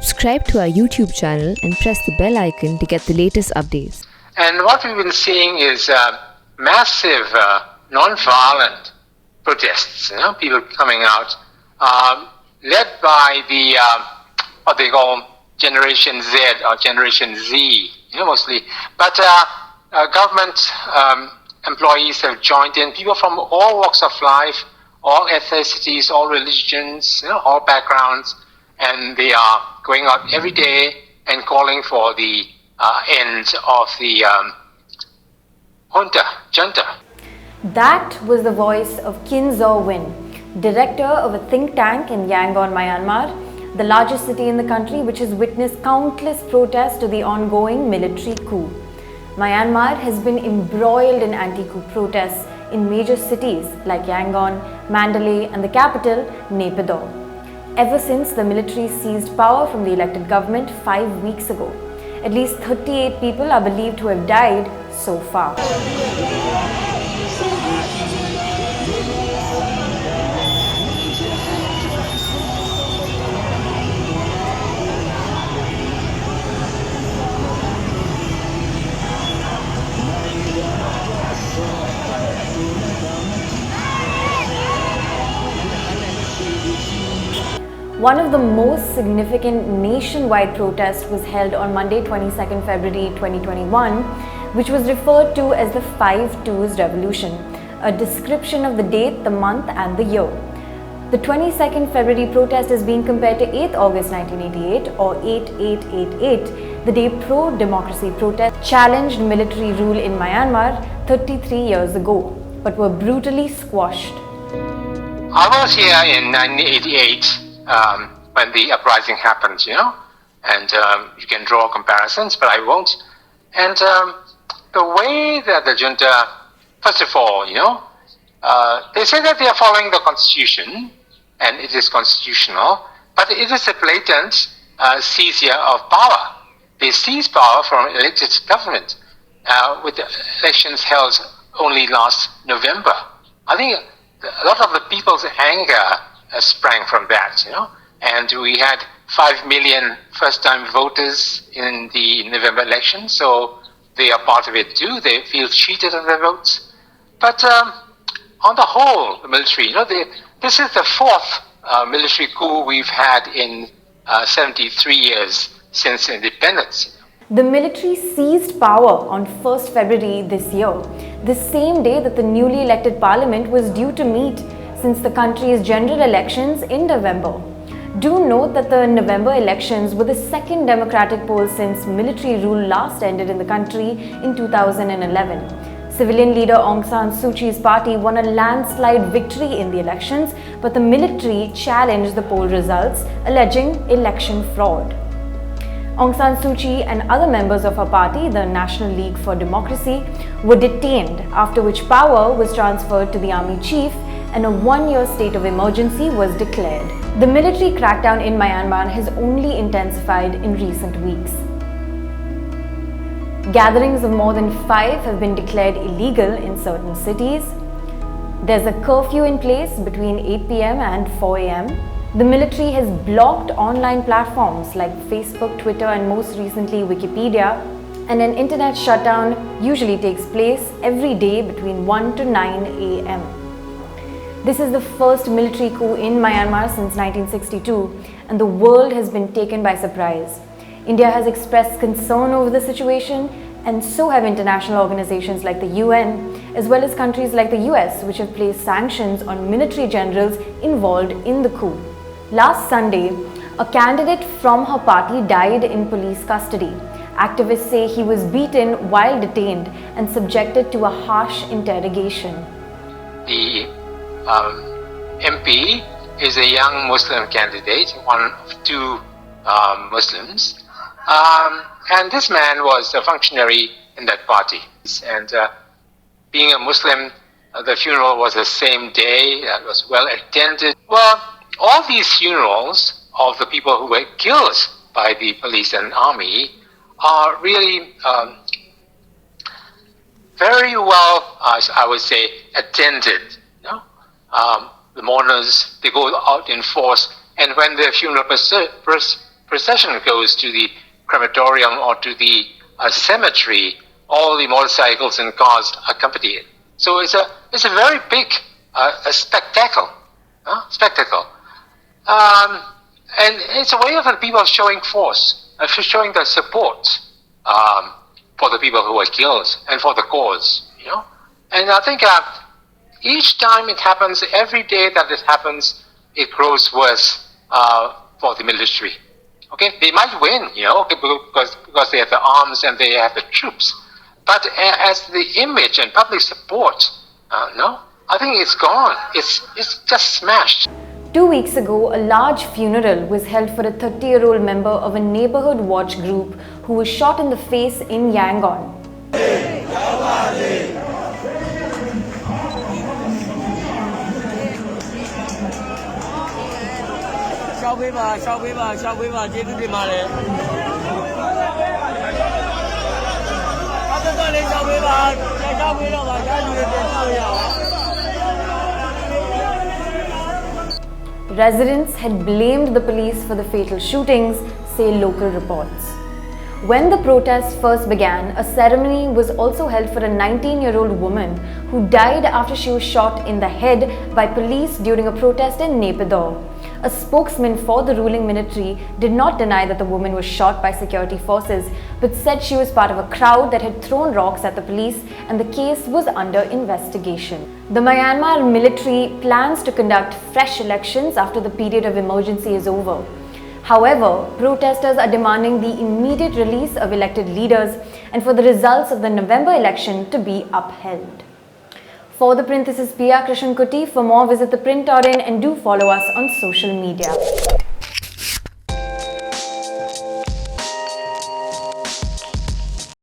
Subscribe to our YouTube channel and press the bell icon to get the latest updates. And what we've been seeing is massive non-violent protests, people coming out, led by the, what they call Generation Z or Generation Z, mostly. But government employees have joined in, people from all walks of life, all ethnicities, all religions, all backgrounds, and they are going out every day and calling for the end of the junta. That was the voice of Khin Zaw Win, director of a think tank in Yangon, Myanmar, the largest city in the country which has witnessed countless protests to the ongoing military coup. Myanmar has been embroiled in anti-coup protests in major cities like Yangon, Mandalay and the capital, Naypyidaw, ever since the military seized power from the elected government 5 weeks ago. At least 38 people are believed to have died so far. One of the most significant nationwide protests was held on Monday, 22nd February 2021, which was referred to as the 5-2s Revolution, a description of the date, the month and the year. The 22nd February protest is being compared to 8th August 1988 or 8888, the day pro-democracy protests challenged military rule in Myanmar 33 years ago, but were brutally squashed. I was here in 1988 when the uprising happened, and you can draw comparisons, but I won't. And the way that the junta, first of all, they say that they are following the constitution, and it is constitutional, but it is a blatant seizure of power. They seize power from elected government with the elections held only last November. I think a lot of the people's anger sprang from that, and we had 5 million first-time voters in the November election, so they are part of it too. They feel cheated on their votes. But on the whole, the military, this is the fourth military coup we've had in 73 years since independence. The military seized power on 1st February this year, the same day that the newly elected parliament was due to meet since the country's general elections in November. Do note that the November elections were the second democratic poll since military rule last ended in the country in 2011. Civilian leader Aung San Suu Kyi's party won a landslide victory in the elections, but the military challenged the poll results, alleging election fraud. Aung San Suu Kyi and other members of her party, the National League for Democracy, were detained, after which power was transferred to the army chief and a 1-year state of emergency was declared. The military crackdown in Myanmar has only intensified in recent weeks. Gatherings of more than 5 have been declared illegal in certain cities. There's a curfew in place between 8 p.m. and 4 a.m. The military has blocked online platforms like Facebook, Twitter, and most recently Wikipedia, and an internet shutdown usually takes place every day between 1 to 9 a.m. This is the first military coup in Myanmar since 1962, and the world has been taken by surprise. India has expressed concern over the situation, and so have international organizations like the UN, as well as countries like the US, which have placed sanctions on military generals involved in the coup. Last Sunday, a candidate from her party died in police custody. Activists say he was beaten while detained and subjected to a harsh interrogation. The MP is a young Muslim candidate, one of 2 Muslims. And this man was a functionary in that party. And being a Muslim, the funeral was the same day, it was well attended. Well, all these funerals of the people who were killed by the police and army are really very well, I would say, attended. The mourners, they go out in force, and when the funeral procession goes to the crematorium or to the cemetery, all the motorcycles and cars accompany it. So it's a very big spectacle. And it's a way of the people showing force, showing their support for the people who were killed and for the cause, you know. And I think each time it happens, every day that it happens, it grows worse for the military. Okay, they might win, you know, because they have the arms and they have the troops. But as the image and public support, no, I think it's gone. It's just smashed. 2 weeks ago, a large funeral was held for a 30-year-old member of a neighborhood watch group who was shot in the face in Yangon. Residents had blamed the police for the fatal shootings, say local reports. When the protests first began, a ceremony was also held for a 19-year-old woman who died after she was shot in the head by police during a protest in Naypyidaw. A spokesman for the ruling military did not deny that the woman was shot by security forces, but said she was part of a crowd that had thrown rocks at the police and the case was under investigation. The Myanmar military plans to conduct fresh elections after the period of emergency is over. However, protesters are demanding the immediate release of elected leaders and for the results of the November election to be upheld. For ThePrint, this is Krishnankutty. For more, visit ThePrint.in and do follow us on social media.